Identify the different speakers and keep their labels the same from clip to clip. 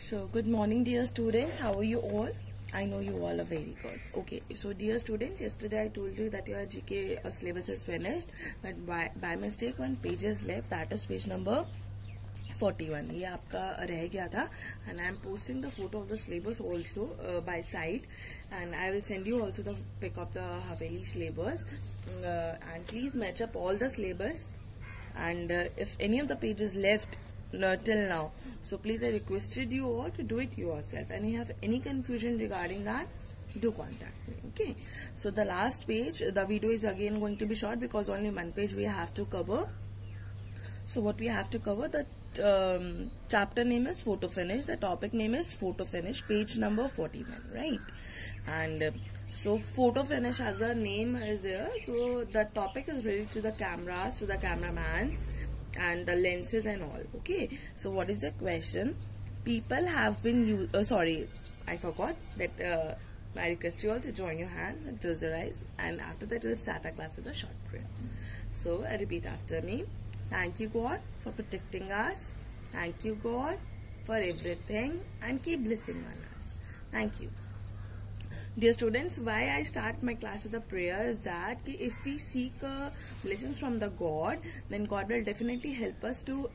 Speaker 1: So good morning dear students, how are you all? I know you all are very good. Okay, so dear students, yesterday I told you that your GK syllabus is finished, but by mistake one page is left, that is page number 41. ये आपका रह गया था, and I am posting the photo of the syllabus also by side, and I will send you also the pic of the Haveli syllabus, and please match up all the syllabus, and if any of the pages left till now, so please I requested you all to do it yourself, and if you have any confusion regarding that, do contact me. Okay, so the last page, the video is again going to be short because only one page we have to cover. So what we have to cover, the chapter name is photo finish, the topic name is photo finish, page number 41, right? And so photo finish as a name is there, so the topic is related to the cameras, to the cameramans and the lenses and all. Okay, so what is the question? People have been sorry, I forgot that. I request you all to join your hands and close your eyes, and after that we'll start our class with a short prayer. So repeat after me. Thank you God for protecting us. Thank you God for everything, and keep blessing on us. Thank you. Dear students, why I start my class with a prayer is that if we seek blessings from the God, then God will definitely help us to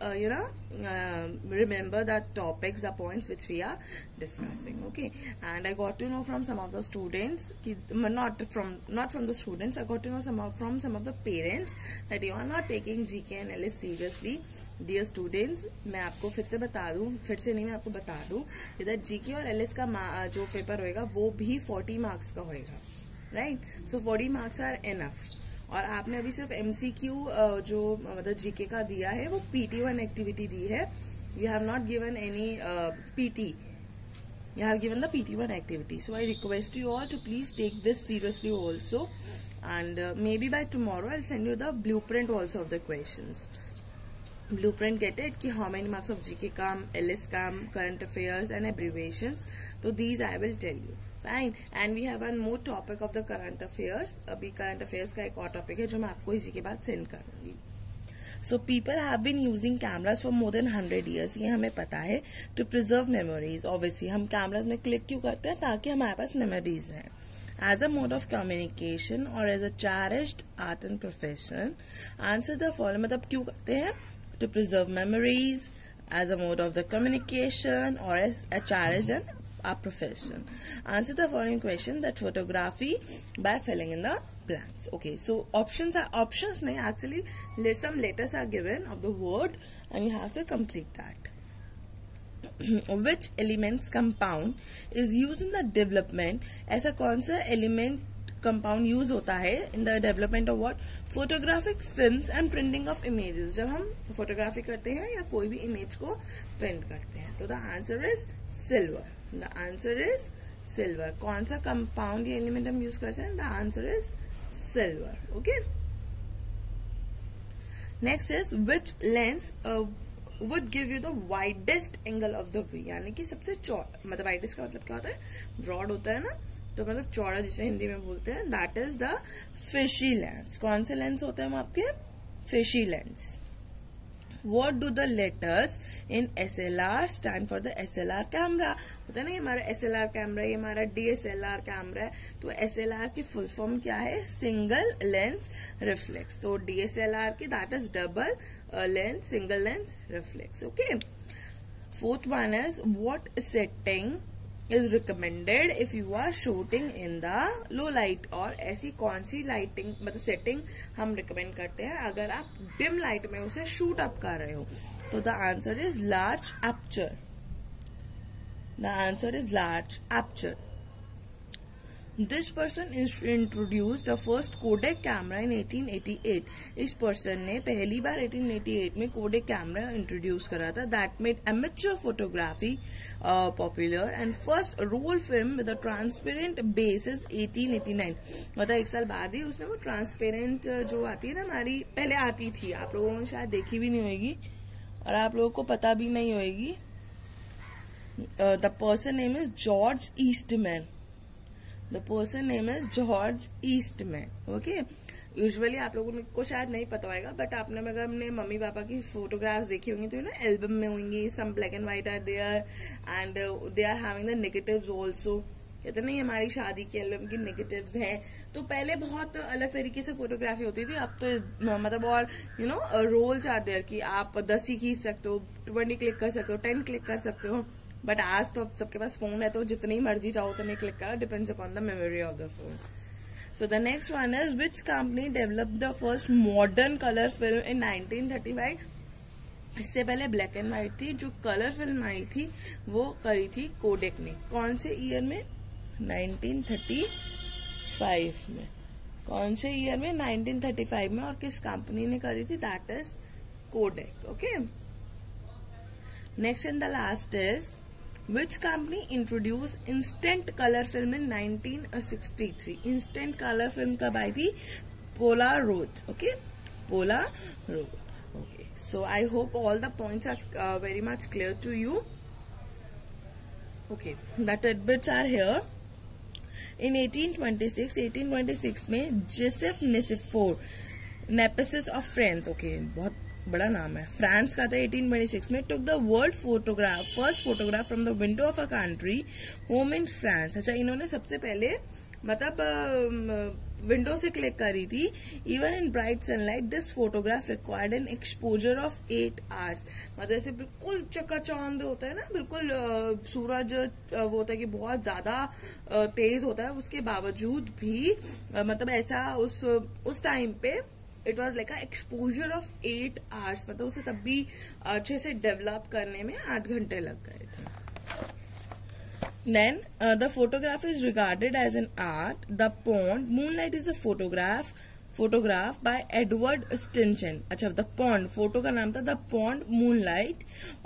Speaker 1: remember the topics, the points which we are discussing. Okay, and I got to know from some of the students, not from the students, I got to know from some of the parents that you are not taking GK and LS seriously. Dear students, मैं आपको फिर से बता दूं, फिर से नहीं मैं आपको बता दूं, इधर जीके और एलएस का जो पेपर होएगा वो भी 40 मार्क्स का होएगा, right? So 40 marks are enough, और आपने अभी सिर्फ एमसीक्यू जो मतलब जीके का दिया है वो PT1 एक्टिविटी दी है. You have not given any PT, you have given the PT1 activity. So I request you all to please take this seriously also, and maybe by tomorrow I'll send you the blueprint also of the questions. Blueprint, get it? कि how many marks of GK come, LS come, current affairs and abbreviations. So these I will tell you. Fine. And we have one more topic of the current affairs. अभी current affairs का एक और topic है जो मैं आपको इसी के बाद send करूँगी. So people have been using cameras for more than 100 years. ये हमें पता है. To preserve memories. Obviously हम cameras में click क्यों करते हैं? ताकि हमारे पास memories रहें. As a mode of communication or as a cherished art and profession. Answer the following. मतलब क्यों करते हैं? To preserve memories, as a mode of the communication, or as a cherished and a profession. Answer the following question: that photography by filling in the blanks. Okay, so options nahi, actually some letters are given of the word and you have to complete that. Which elements compound is used in the development? ऐसा कौन सा element compound use होता है in the development of what? Photographic films and printing of images. जब हम photography करते हैं या कोई भी इमेज को प्रिंट करते हैं, तो the answer is silver. The answer is silver. कौन सा कंपाउंड या एलिमेंट हम यूज करते हैं? The answer is silver. Okay, next is which lens would give you the widest angle of the view. यानी कि सबसे चौड़ा, मतलब widest का मतलब क्या होता है? ब्रॉड होता है ना, तो मतलब चौड़ा जिसे हिंदी में बोलते हैं, that is the fishy lens. कौन से लेंस होते हैं आपके? Fishy lens. What do the letters in SLR stand for? The SLR camera होता है ना, ये हमारा SLR कैमरा, ये हमारा DSLR कैमरा है. तो SLR की फुल फॉर्म क्या है? Single lens reflex. तो DSLR की that is double lens single lens reflex. Okay, fourth one is what setting is recommended if you are shooting in the low light. और ऐसी कौन सी लाइटिंग मतलब setting हम recommend करते हैं अगर आप डिम लाइट में उसे शूट अप कर रहे हो? तो the answer is large aperture. The answer is large aperture. This person introduced the first Kodak camera in 1888. इस पर्सन ने पहली बार 1888 में Kodak कैमरा इंट्रोड्यूस करा था. That made amateur photography popular and first roll film with a transparent base is 1889. मतलब एक साल बाद ही उसने वो ट्रांसपेरेंट जो आती है ना हमारी, पहले आती थी, आप लोगों ने शायद देखी भी नहीं होगी और आप लोगों को पता भी नहीं होगी. The person name is George Eastman. The person name is George Eastman. Okay. Usually आप लोगों को शायद नहीं पता होगा, बट आपने अगर अपने मम्मी पापा की फोटोग्राफ्स देखी होंगी तो ना एल्बम में होंगी, some black and white are there and they are having the negatives also. कहते नहीं हमारी शादी की एल्बम की नेगेटिव्स हैं। तो पहले बहुत अलग तरीके से फोटोग्राफी होती थी, अब तो मतलब और रोल्स आर देयर कि आप 10 ही खींच सकते हो, 20 क्लिक कर सकते हो, 10 क्लिक कर सकते हो। बट आज तो सबके पास फोन है तो जितनी मर्जी चाहो उतनी क्लिक करो, depends upon the memory of the phone. So the next one is which company developed the first modern color film in 1935? इससे पहले ब्लैक एंड व्हाइट थी, जो कलर फिल्म आई थी वो करी थी कोडेक ने। कौन से ईयर में? 1935 में। कौन से ईयर में? 1935 में। और किस कंपनी ने करी थी? That is Kodak. Okay, next and the last is Which company introduced instant color film in 1963? Instant color film कब आई थी? Polaroid. Okay, Polaroid. Okay, so I hope all the points are very much clear to you. Okay, the tidbits are here. In 1826 में Joseph Nepos of France. Okay, बहुत बड़ा नाम है, France का था। 1826 में took the world first photograph from the window of a country home in France. अच्छा, इन्होंने सबसे पहले मतलब विंडो से क्लिक करी थी। Even in bright sunlight this photograph required N exposure of 8 hours। मतलब ऐसे बिल्कुल चकाचौंध होता है ना, बिल्कुल सूरज वो होता है कि बहुत ज्यादा तेज होता है, उसके बावजूद भी मतलब ऐसा उस टाइम पे it was like exposure of 8 hours। मतलब उसे तब भी अच्छे से डेवलप करने में 8 घंटे लग गए थे। Then the photograph is regarded as an art. The Pond Moonlight is a photograph by Edward Stinson. अच्छा, The Pond फोटो का नाम था The Pond Moonlight।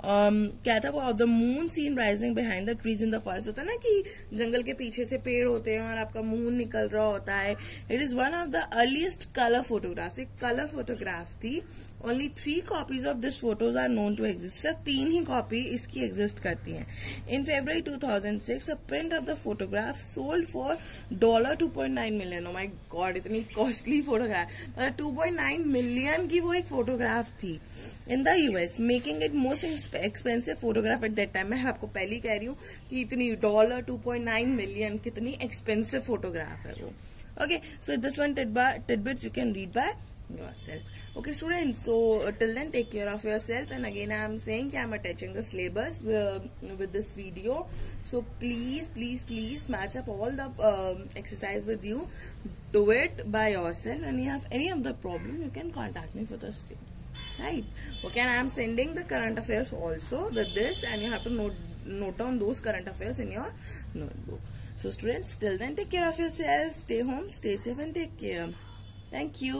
Speaker 1: क्या था वो? Of the moon scene rising behind the trees in the forest. होता है ना कि जंगल के पीछे से पेड़ होते हैं और आपका मून निकल रहा होता है। It is one of the earliest colour photograph. एक कलर फोटोग्राफ थी। Only 3 copies of this photos are known to exist. सिर्फ 3 ही कॉपी इसकी एग्जिस्ट करती हैं। In February 2006, a print of the photograph sold for $2.9 million. Oh my God, इतनी costly photograph. मतलब 2.9 million की वो एक फोटोग्राफ थी in the US, making it most expensive photograph at that time. मैं आपको पहले ही कह रही हूँ कि इतनी $2.9 मिलियन कितनी एक्सपेंसिव फोटोग्राफ है वो। Okay, so this one tidbits you can read by yourself. Okay students, so till then take care of yourself, and again I am saying I am attaching the syllabus with this video, so please match up all the exercise with you. Do it by yourself, and you have any of the problem you can contact me for the same, right? Okay, and I am sending the current affairs also with this, and you have to note down those current affairs in your notebook. So students, till then take care of yourself, stay home, stay safe, and take care. Thank you.